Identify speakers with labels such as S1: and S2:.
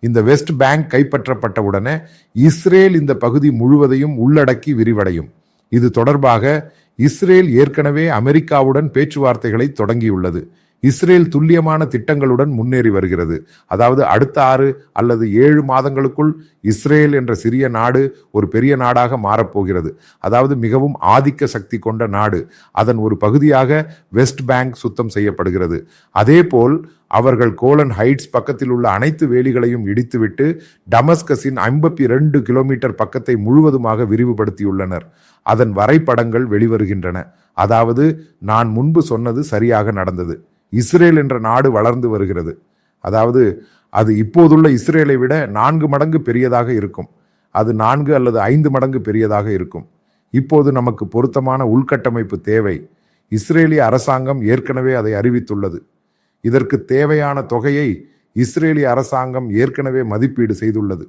S1: இந்த west bank கைப்பற்றப்பட்டவுடனே Israel இந்த பகுதி முழுவதையும் உள்ளடக்கி விரிவடையும். இது தொடர்பாக இஸ்ரேல் ஏற்கனவே அமெரிக்காவுடன் பேச்சுவார்த்தைகளை தொடங்கியுள்ளது. இஸ்ரேல் துல்லியமான திட்டங்களுடன் முன்னேறி வருகிறது. அதாவது அடுத்த 6 அல்லது 7 மாதங்களுக்குள் இஸ்ரேல் என்ற சிறிய நாடு ஒரு பெரிய நாடாக மாறப்போகிறது. அதாவது மிகவும் ஆதிக்க சக்தி கொண்ட நாடு. அதன் ஒரு பகுதியாக வெஸ்ட் பேங்க் சுத்தம் செய்யப்படுகிறது. அதேபோல் அவர்கள் கோலன் ஹைட்ஸ் பக்கத்தில் உள்ள அனைத்து வேலிகளையும் இடித்துவிட்டு டமஸ்கஸின் 52 கிலோமீட்டர் பக்கத்தை முழுவதுமாக விரிவுபடுத்தியுள்ளனர். அதன் வரைபடங்கள் வெளிவருகின்றன. அதாவது நான் முன்பு சொன்னது சரியாக நடந்தது. இஸ்ரேல் என்ற நாடு வளர்ந்து வருகிறது. அதாவது அது இப்போதுள்ள இஸ்ரேலை விட 4 மடங்கு பெரியதாக இருக்கும். அது 4 அல்லது 5 மடங்கு பெரியதாக இருக்கும். இப்போது நமக்கு பொருத்தமான உள்கட்டமைப்பு தேவை. இஸ்ரேலிய அரசாங்கம் ஏற்கனவே அதை அறிவித்துள்ளது. இதற்கு தேவையான தொகையை இஸ்ரேலிய அரசாங்கம் ஏற்கனவே மதிப்பீடு செய்துள்ளது.